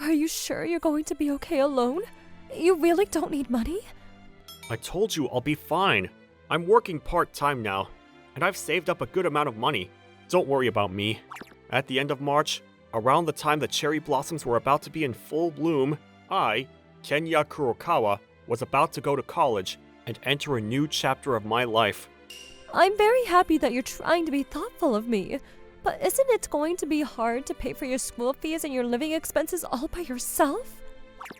Are you sure you're going to be okay alone? You really don't need money? I told you I'll be fine. I'm working part-time now, and I've saved up a good amount of money. Don't worry about me. At the end of March, around the time the cherry blossoms were about to be in full bloom, I, Kenya Kurokawa, was about to go to college and enter a new chapter of my life. I'm very happy that you're trying to be thoughtful of me, but isn't it going to be hard to pay for your school fees and your living expenses all by yourself?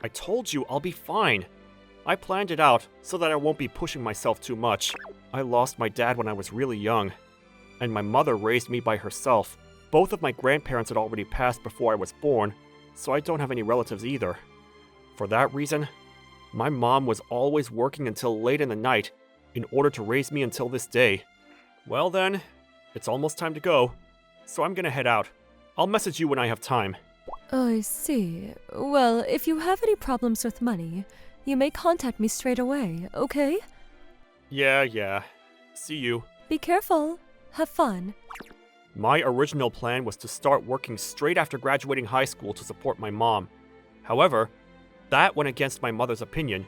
I told you I'll be fine. I planned it out so that I won't be pushing myself too much. I lost my dad when I was really young, and my mother raised me by herself. Both of my grandparents had already passed before I was born, so I don't have any relatives either. For that reason, my mom was always working until late in the night in order to raise me until this day. Well then, it's almost time to go, so I'm gonna head out. I'll message you when I have time. I see. Well, if you have any problems with money, you may contact me straight away, okay? Yeah. See you. Be careful. Have fun. My original plan was to start working straight after graduating high school to support my mom. However, that went against my mother's opinion,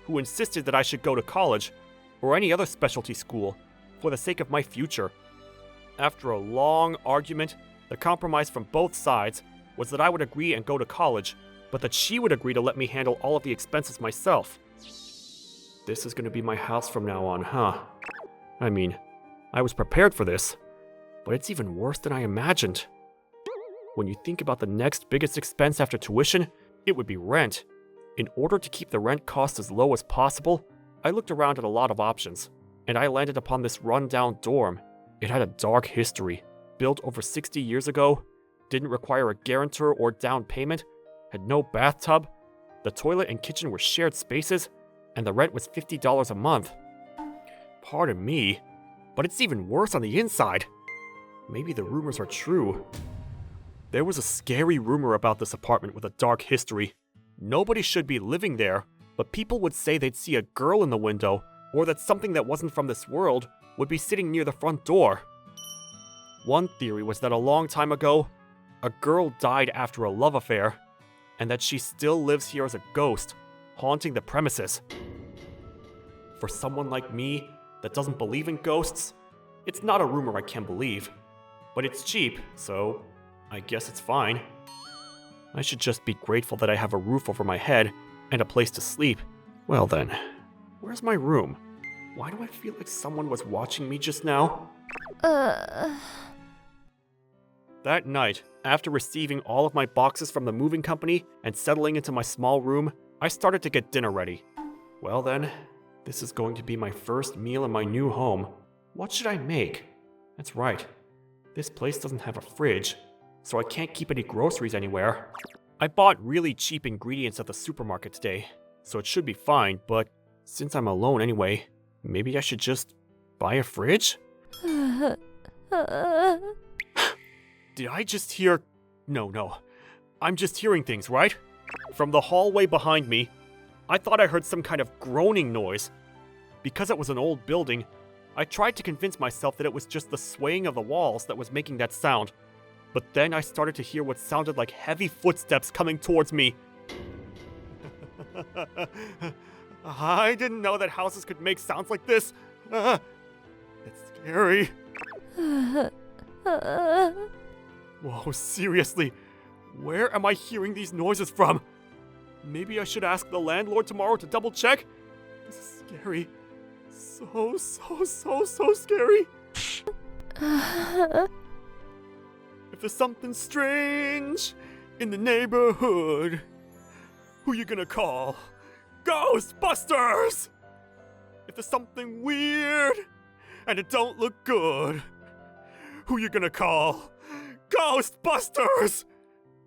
who insisted that I should go to college or any other specialty school for the sake of my future. After a long argument, the compromise from both sides was that I would agree and go to college, but that she would agree to let me handle all of the expenses myself. This is going to be my house from now on, huh? I mean, I was prepared for this, but it's even worse than I imagined. When you think about the next biggest expense after tuition, it would be rent. In order to keep the rent cost as low as possible, I looked around at a lot of options, and I landed upon this run-down dorm. It had a dark history. Built over 60 years ago, didn't require a guarantor or down payment, had no bathtub, the toilet and kitchen were shared spaces, and the rent was $50 a month. Pardon me, but it's even worse on the inside. Maybe the rumors are true. There was a scary rumor about this apartment with a dark history. Nobody should be living there, but people would say they'd see a girl in the window, or that something that wasn't from this world would be sitting near the front door. One theory was that a long time ago, a girl died after a love affair, and that she still lives here as a ghost, haunting the premises. For someone like me that doesn't believe in ghosts, it's not a rumor I can believe. But it's cheap, so I guess it's fine. I should just be grateful that I have a roof over my head and a place to sleep. Well then, where's my room? Why do I feel like someone was watching me just now? That night, after receiving all of my boxes from the moving company and settling into my small room, I started to get dinner ready. Well then, this is going to be my first meal in my new home. What should I make? That's right, this place doesn't have a fridge, so I can't keep any groceries anywhere. I bought really cheap ingredients at the supermarket today, so it should be fine, but since I'm alone anyway, maybe I should just buy a fridge? Did I just hear... No. I'm just hearing things, right? From the hallway behind me, I thought I heard some kind of groaning noise. Because it was an old building, I tried to convince myself that it was just the swaying of the walls that was making that sound. But then I started to hear what sounded like heavy footsteps coming towards me. I didn't know that houses could make sounds like this. It's scary. Whoa, seriously, where am I hearing these noises from? Maybe I should ask the landlord tomorrow to double check? This is scary. So scary. If there's something strange in the neighborhood, who you gonna call? Ghostbusters! If there's something weird and it don't look good, who you gonna call? Ghostbusters!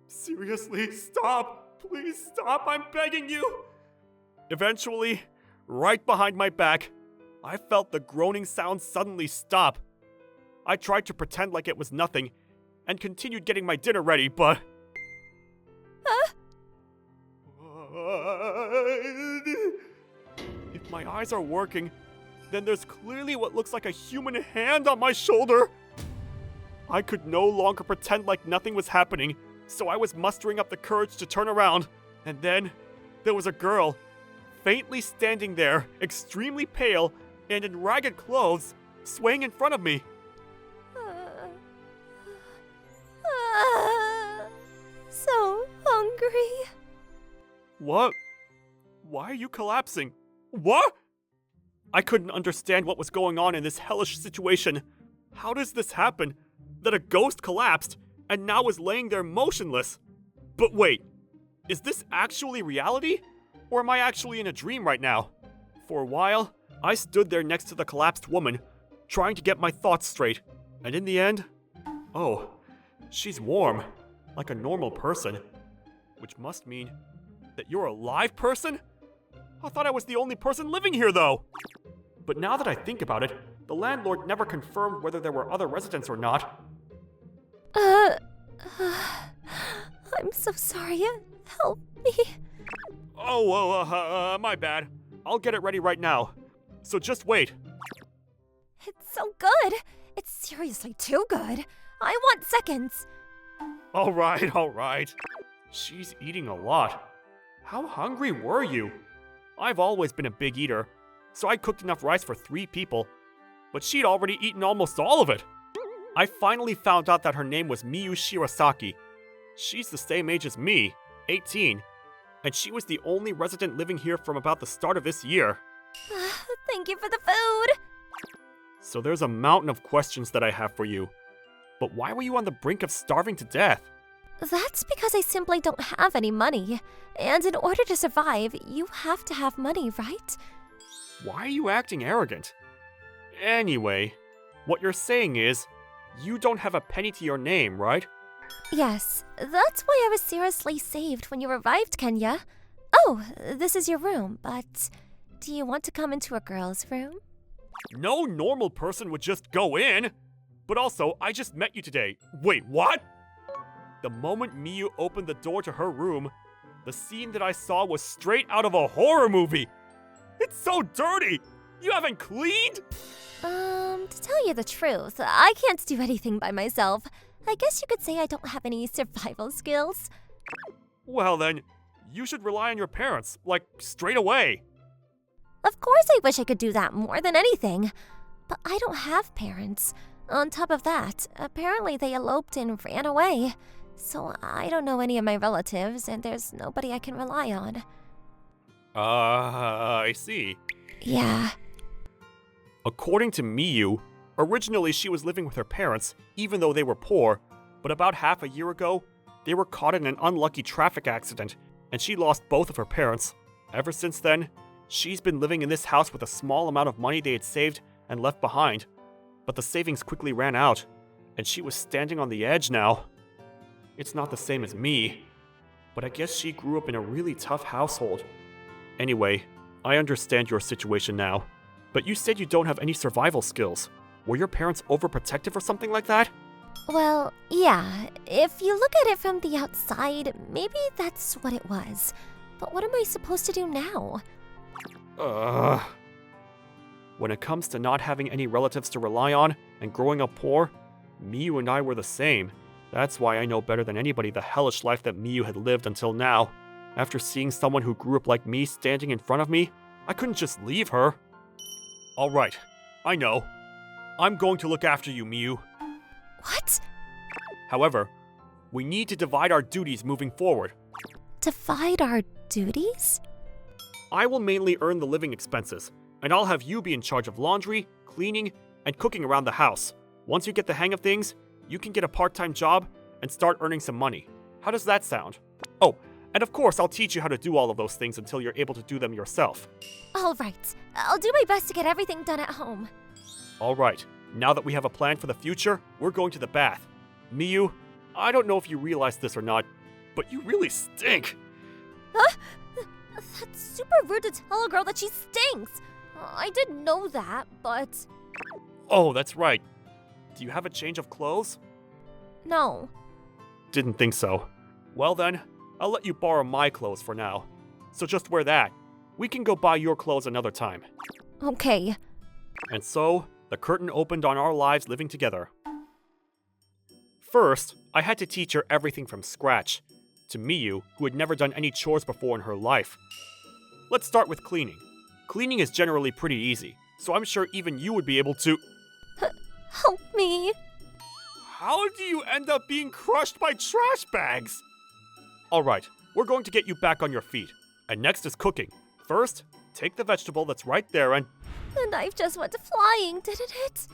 Seriously, stop. Please stop, I'm begging you. Eventually, right behind my back, I felt the groaning sound suddenly stop. I tried to pretend like it was nothing and continued getting my dinner ready, but... If my eyes are working, then there's clearly what looks like a human hand on my shoulder. I could no longer pretend like nothing was happening, So I was mustering up the courage to turn around, and then there was a girl, faintly standing there, extremely pale and in ragged clothes, swaying in front of me. So hungry. What? Why are you collapsing? What? I couldn't understand what was going on in this hellish situation. How does this happen? That a ghost collapsed and now is laying there motionless. But wait, is this actually reality? Or am I actually in a dream right now? For a while, I stood there next to the collapsed woman, trying to get my thoughts straight. And in the end, oh, she's warm, like a normal person. Which must mean that you're a live person? I thought I was the only person living here, though. But now that I think about it, the landlord never confirmed whether there were other residents or not. I'm so sorry. Help me. My bad. I'll get it ready right now. So just wait. It's so good. It's seriously too good. I want seconds. All right. She's eating a lot. How hungry were you? I've always been a big eater, so I cooked enough rice for 3 people, but she'd already eaten almost all of it. I finally found out that her name was Miyu Shirasaki. She's the same age as me, 18, and she was the only resident living here from about the start of this year. Thank you for the food. So there's a mountain of questions that I have for you. But why were you on the brink of starving to death? That's because I simply don't have any money. And in order to survive, you have to have money, right? Why are you acting arrogant? Anyway, what you're saying is, you don't have a penny to your name, right? Yes, that's why I was seriously saved when you arrived, Kenya. Oh, this is your room, but do you want to come into a girl's room? No normal person would just go in. But also, I just met you today. Wait, what? The moment Miyu opened the door to her room, the scene that I saw was straight out of a horror movie. It's so dirty! You haven't cleaned? To tell you the truth, I can't do anything by myself. I guess you could say I don't have any survival skills. Well then, you should rely on your parents, like, straight away. Of course I wish I could do that more than anything. But I don't have parents. On top of that, apparently they eloped and ran away. So I don't know any of my relatives, and there's nobody I can rely on. I see. Yeah. According to Miyu, originally she was living with her parents, even though they were poor, but about half a year ago, they were caught in an unlucky traffic accident, and she lost both of her parents. Ever since then, she's been living in this house with a small amount of money they had saved and left behind. But the savings quickly ran out, and she was standing on the edge now. It's not the same as me, but I guess she grew up in a really tough household. Anyway, I understand your situation now, but you said you don't have any survival skills. Were your parents overprotective or something like that? Well, yeah. If you look at it from the outside, maybe that's what it was. But what am I supposed to do now? When it comes to not having any relatives to rely on and growing up poor, Miyu and I were the same. That's why I know better than anybody the hellish life that Miyu had lived until now. After seeing someone who grew up like me standing in front of me, I couldn't just leave her. Alright, I know. I'm going to look after you, Miyu. What? However, we need to divide our duties moving forward. Divide our duties? I will mainly earn the living expenses, and I'll have you be in charge of laundry, cleaning, and cooking around the house. Once you get the hang of things, you can get a part-time job and start earning some money. How does that sound? Oh, and of course I'll teach you how to do all of those things until you're able to do them yourself. All right. I'll do my best to get everything done at home. Alright, now that we have a plan for the future, we're going to the bath. Miyu, I don't know if you realize this or not, but you really stink. Huh? That's super rude to tell a girl that she stinks. I didn't know that, but... Oh, that's right. Do you have a change of clothes? No. Didn't think so. Well then, I'll let you borrow my clothes for now. So just wear that. We can go buy your clothes another time. Okay. And so, the curtain opened on our lives living together. First, I had to teach her everything from scratch. To Miyu, who had never done any chores before in her life. Let's start with cleaning. Cleaning is generally pretty easy, so I'm sure even you would be able to... Help me. How do you end up being crushed by trash bags? Alright, we're going to get you back on your feet. And next is cooking. First, take the vegetable that's right there and... The knife just went flying, didn't it?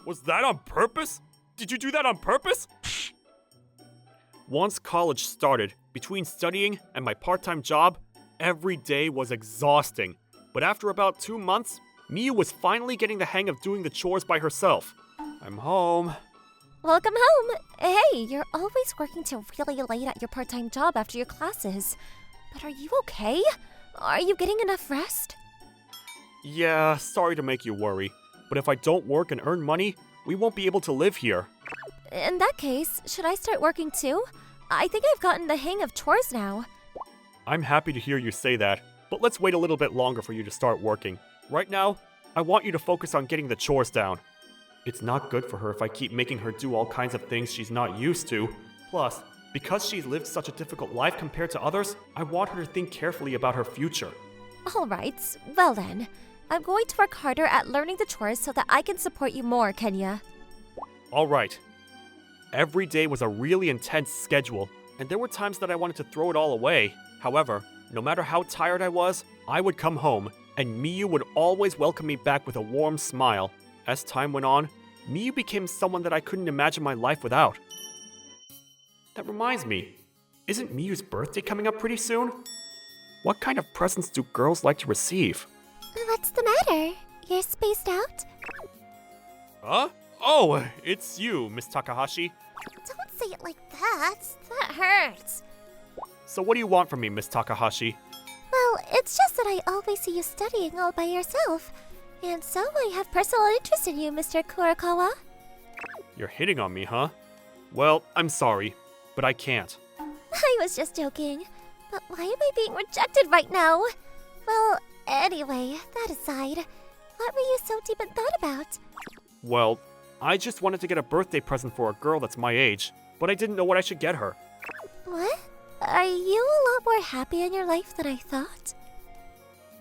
Was that on purpose? Did you do that on purpose? Once college started, between studying and my part-time job, every day was exhausting. But after about 2 months, Miyu was finally getting the hang of doing the chores by herself. I'm home. Welcome home. Hey, you're always working till really late at your part-time job after your classes. But are you okay? Are you getting enough rest? Yeah, sorry to make you worry. But if I don't work and earn money, we won't be able to live here. In that case, should I start working too? I think I've gotten the hang of chores now. I'm happy to hear you say that, but let's wait a little bit longer for you to start working. Right now, I want you to focus on getting the chores down. It's not good for her if I keep making her do all kinds of things she's not used to. Plus, because she's lived such a difficult life compared to others, I want her to think carefully about her future. Alright, well then. I'm going to work harder at learning the chores so that I can support you more, Kenya. Alright. Every day was a really intense schedule, and there were times that I wanted to throw it all away. However, no matter how tired I was, I would come home, and Miyu would always welcome me back with a warm smile. As time went on, Miyu became someone that I couldn't imagine my life without. That reminds me, isn't Miyu's birthday coming up pretty soon? What kind of presents do girls like to receive? What's the matter? You're spaced out? Huh? Oh, it's you, Miss Takahashi. Don't say it like that. That hurts. So what do you want from me, Miss Takahashi? Well, it's just that I always see you studying all by yourself. And so I have personal interest in you, Mr. Kurakawa. You're hitting on me, huh? Well, I'm sorry, but I can't. I was just joking. But why am I being rejected right now? Well, anyway, that aside, what were you so deep in thought about? Well, I just wanted to get a birthday present for a girl that's my age, but I didn't know what I should get her. What? Are you a lot more happy in your life than I thought?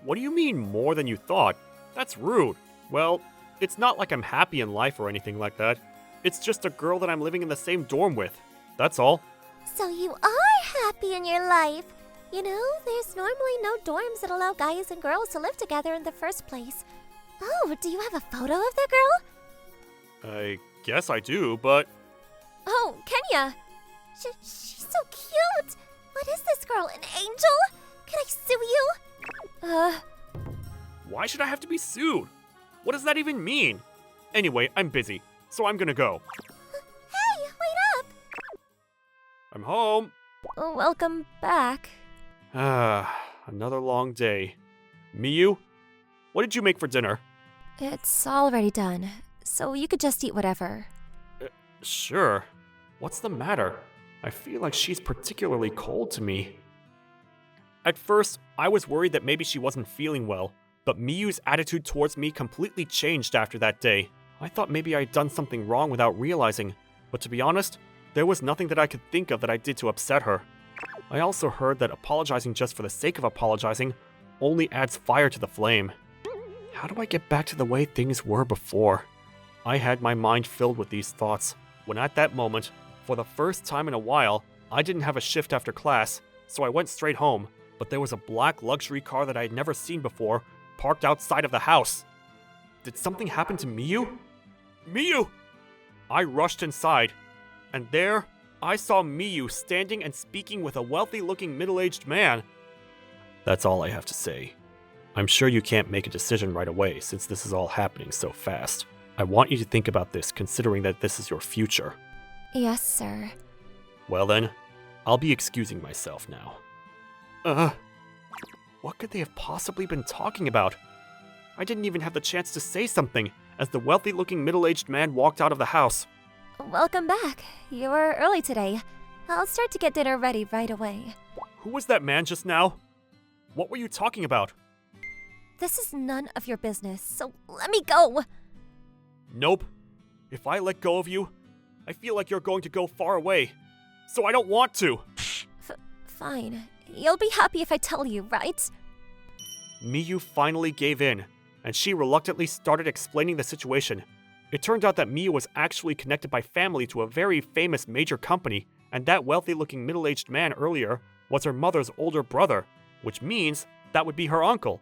What do you mean more than you thought? That's rude. Well, it's not like I'm happy in life or anything like that. It's just a girl that I'm living in the same dorm with. That's all. So you are happy in your life. You know, there's normally no dorms that allow guys and girls to live together in the first place. Oh, do you have a photo of the girl? I guess I do, but... Oh, Kenya! She's so cute! What is this girl, an angel? Can I sue you? Why should I have to be sued? What does that even mean? Anyway, I'm busy, so I'm gonna go. Hey, wait up! I'm home. Welcome back. Another long day. Miyu, what did you make for dinner? It's already done, so you could just eat whatever. Sure. What's the matter? I feel like she's particularly cold to me. At first, I was worried that maybe she wasn't feeling well, but Miyu's attitude towards me completely changed after that day. I thought maybe I'd done something wrong without realizing, but to be honest, there was nothing that I could think of that I did to upset her. I also heard that apologizing just for the sake of apologizing only adds fire to the flame. How do I get back to the way things were before? I had my mind filled with these thoughts, when at that moment, for the first time in a while, I didn't have a shift after class, so I went straight home, but there was a black luxury car that I had never seen before, parked outside of the house. Did something happen to Miyu? Miyu! I rushed inside, and there, I saw Miyu standing and speaking with a wealthy-looking middle-aged man. That's all I have to say. I'm sure you can't make a decision right away since this is all happening so fast. I want you to think about this considering that this is your future. Yes, sir. Well then, I'll be excusing myself now. What could they have possibly been talking about? I didn't even have the chance to say something as the wealthy-looking middle-aged man walked out of the house. Welcome back. You were early today. I'll start to get dinner ready right away. Who was that man just now? What were you talking about? This is none of your business, so let me go! Nope. If I let go of you, I feel like you're going to go far away. So I don't want to. Fine. You'll be happy if I tell you, right? Miyu finally gave in, and she reluctantly started explaining the situation. It turned out that Miyu was actually connected by family to a very famous major company, and that wealthy-looking middle-aged man earlier was her mother's older brother, which means that would be her uncle.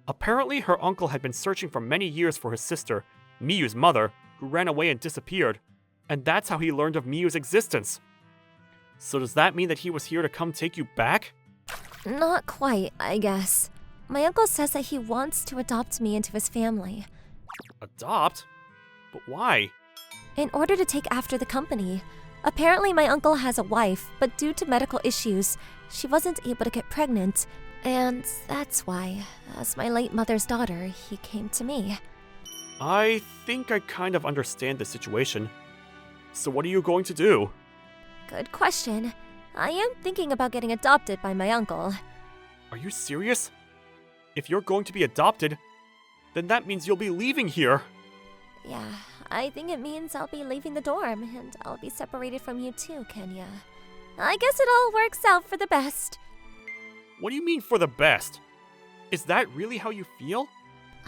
Apparently, her uncle had been searching for many years for his sister, Miyu's mother, who ran away and disappeared, and that's how he learned of Miyu's existence. So does that mean that he was here to come take you back? Not quite, I guess. My uncle says that he wants to adopt me into his family. Adopt? But why? In order to take after the company. Apparently my uncle has a wife, but due to medical issues, she wasn't able to get pregnant. And that's why, as my late mother's daughter, he came to me. I think I kind of understand the situation. So what are you going to do? Good question. I am thinking about getting adopted by my uncle. Are you serious? If you're going to be adopted, then that means you'll be leaving here. Yeah, I think it means I'll be leaving the dorm, and I'll be separated from you too, Kenya. I guess it all works out for the best. What do you mean for the best? Is that really how you feel?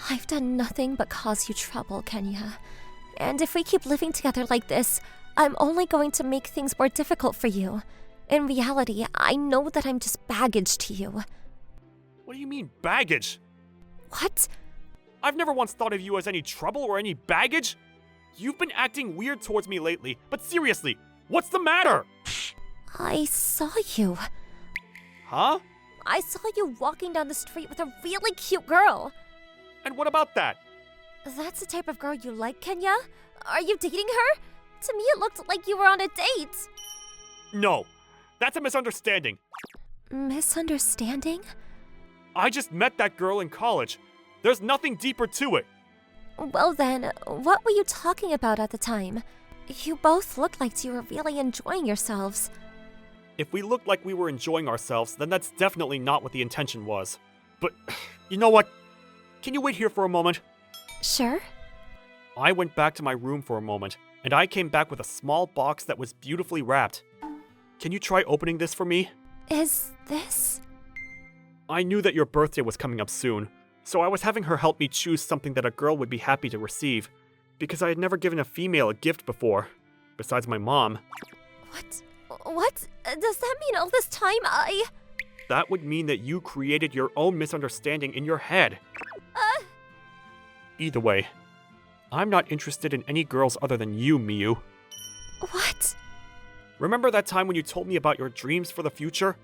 I've done nothing but cause you trouble, Kenya. And if we keep living together like this, I'm only going to make things more difficult for you. In reality, I know that I'm just baggage to you. What do you mean, baggage? What? I've never once thought of you as any trouble or any baggage. You've been acting weird towards me lately, but seriously, what's the matter? I saw you. Huh? I saw you walking down the street with a really cute girl. And what about that? That's the type of girl you like, Kenya? Are you dating her? To me, it looked like you were on a date. No, that's a misunderstanding. Misunderstanding? I just met that girl in college. There's nothing deeper to it. Well then, what were you talking about at the time? You both looked like you were really enjoying yourselves. If we looked like we were enjoying ourselves, then that's definitely not what the intention was. But, you know what? Can you wait here for a moment? Sure. I went back to my room for a moment, and I came back with a small box that was beautifully wrapped. Can you try opening this for me? Is this? I knew that your birthday was coming up soon, so I was having her help me choose something that a girl would be happy to receive, because I had never given a female a gift before, besides my mom. What? Does that mean all this time That would mean that you created your own misunderstanding in your head. Either way, I'm not interested in any girls other than you, Miyu. What? Remember that time when you told me about your dreams for the future?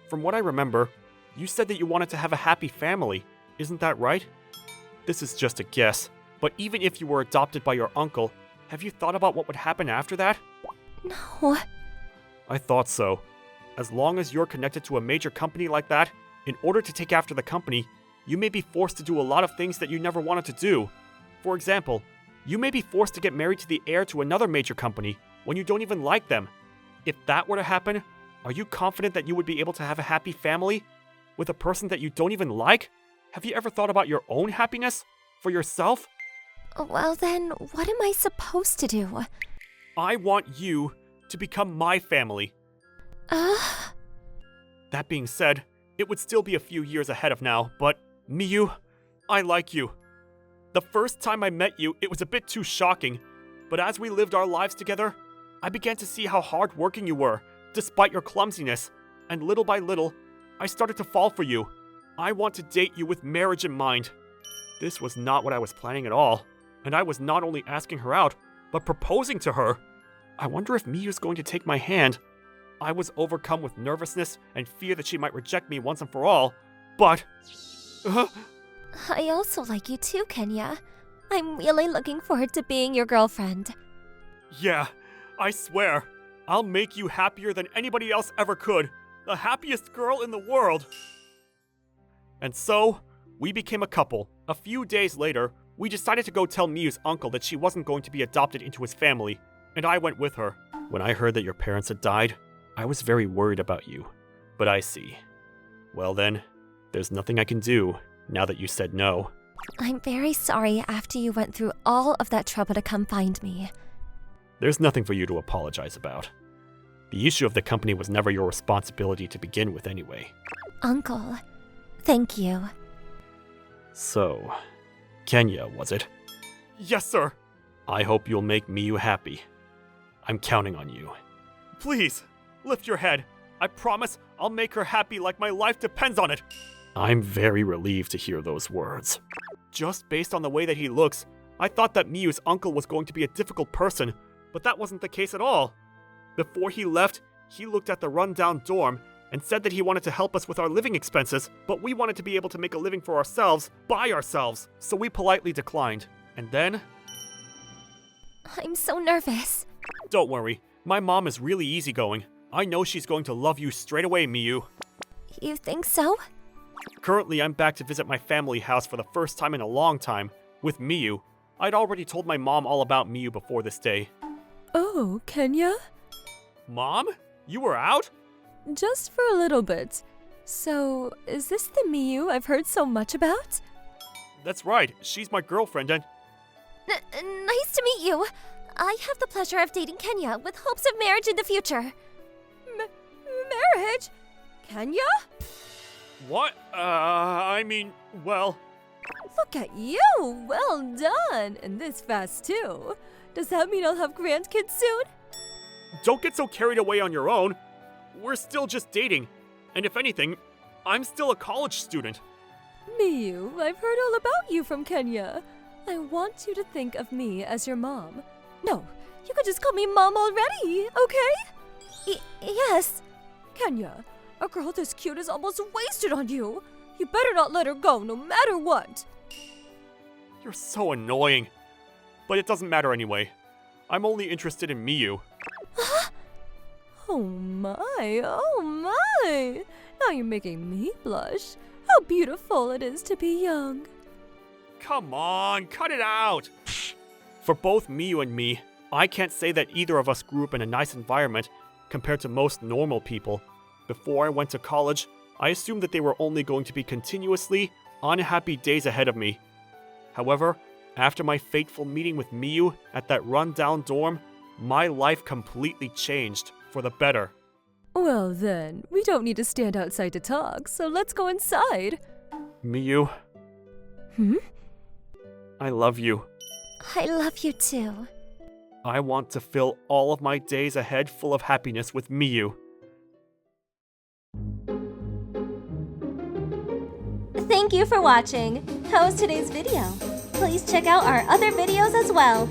From what I remember, you said that you wanted to have a happy family. Isn't that right? This is just a guess, but even if you were adopted by your uncle, have you thought about what would happen after that? No. I thought so. As long as you're connected to a major company like that, in order to take after the company, you may be forced to do a lot of things that you never wanted to do. For example, you may be forced to get married to the heir to another major company when you don't even like them. If that were to happen, are you confident that you would be able to have a happy family with a person that you don't even like? Have you ever thought about your own happiness? For yourself? Well then, what am I supposed to do? I want you to become my family. That being said, it would still be a few years ahead of now, but Miyu, I like you. The first time I met you, it was a bit too shocking, but as we lived our lives together, I began to see how hard-working you were, despite your clumsiness, and little by little, I started to fall for you. I want to date you with marriage in mind. This was not what I was planning at all, and I was not only asking her out, but proposing to her. I wonder if Miyu's going to take my hand. I was overcome with nervousness and fear that she might reject me once and for all, but... I also like you too, Kenya. I'm really looking forward to being your girlfriend. Yeah, I swear, I'll make you happier than anybody else ever could. The happiest girl in the world. And so, we became a couple. A few days later, we decided to go tell Miyu's uncle that she wasn't going to be adopted into his family, and I went with her. When I heard that your parents had died, I was very worried about you. But I see. Well then, there's nothing I can do now that you said no. I'm very sorry after you went through all of that trouble to come find me. There's nothing for you to apologize about. The issue of the company was never your responsibility to begin with anyway. Uncle, thank you. So, Kenya, was it? Yes, sir. I hope you'll make Miyu happy. I'm counting on you. Please, lift your head. I promise I'll make her happy like my life depends on it. I'm very relieved to hear those words. Just based on the way that he looks, I thought that Miyu's uncle was going to be a difficult person, but that wasn't the case at all. Before he left, he looked at the rundown dorm and said that he wanted to help us with our living expenses, but we wanted to be able to make a living for ourselves, by ourselves, so we politely declined. And then... I'm so nervous. Don't worry, my mom is really easygoing. I know she's going to love you straight away, Miyu. You think so? Currently, I'm back to visit my family house for the first time in a long time, with Miyu. I'd already told my mom all about Miyu before this day. Oh, Kenya? Mom? You were out? Just for a little bit. So, is this the Miyu I've heard so much about? That's right, she's my girlfriend and... Nice to meet you. I have the pleasure of dating Kenya with hopes of marriage in the future. Marriage? Kenya? What? I mean, well... Look at you! Well done! And this fast too. Does that mean I'll have grandkids soon? Don't get so carried away on your own. We're still just dating. And if anything, I'm still a college student. Miyu, I've heard all about you from Kenya. I want you to think of me as your mom. No, you could just call me mom already, okay? Yes. Kenya, a girl this cute is almost wasted on you. You better not let her go, no matter what. You're so annoying. But it doesn't matter anyway. I'm only interested in Miyu. Oh my. Now you're making me blush. How beautiful it is to be young. Come on, cut it out! For both Miyu and me, I can't say that either of us grew up in a nice environment compared to most normal people. Before I went to college, I assumed that they were only going to be continuously unhappy days ahead of me. However, after my fateful meeting with Miyu at that rundown dorm, my life completely changed for the better. Well then, we don't need to stand outside to talk, so let's go inside. Miyu. I love you. I love you too. I want to fill all of my days ahead full of happiness with Miyu. Thank you for watching. How was today's video? Please check out our other videos as well.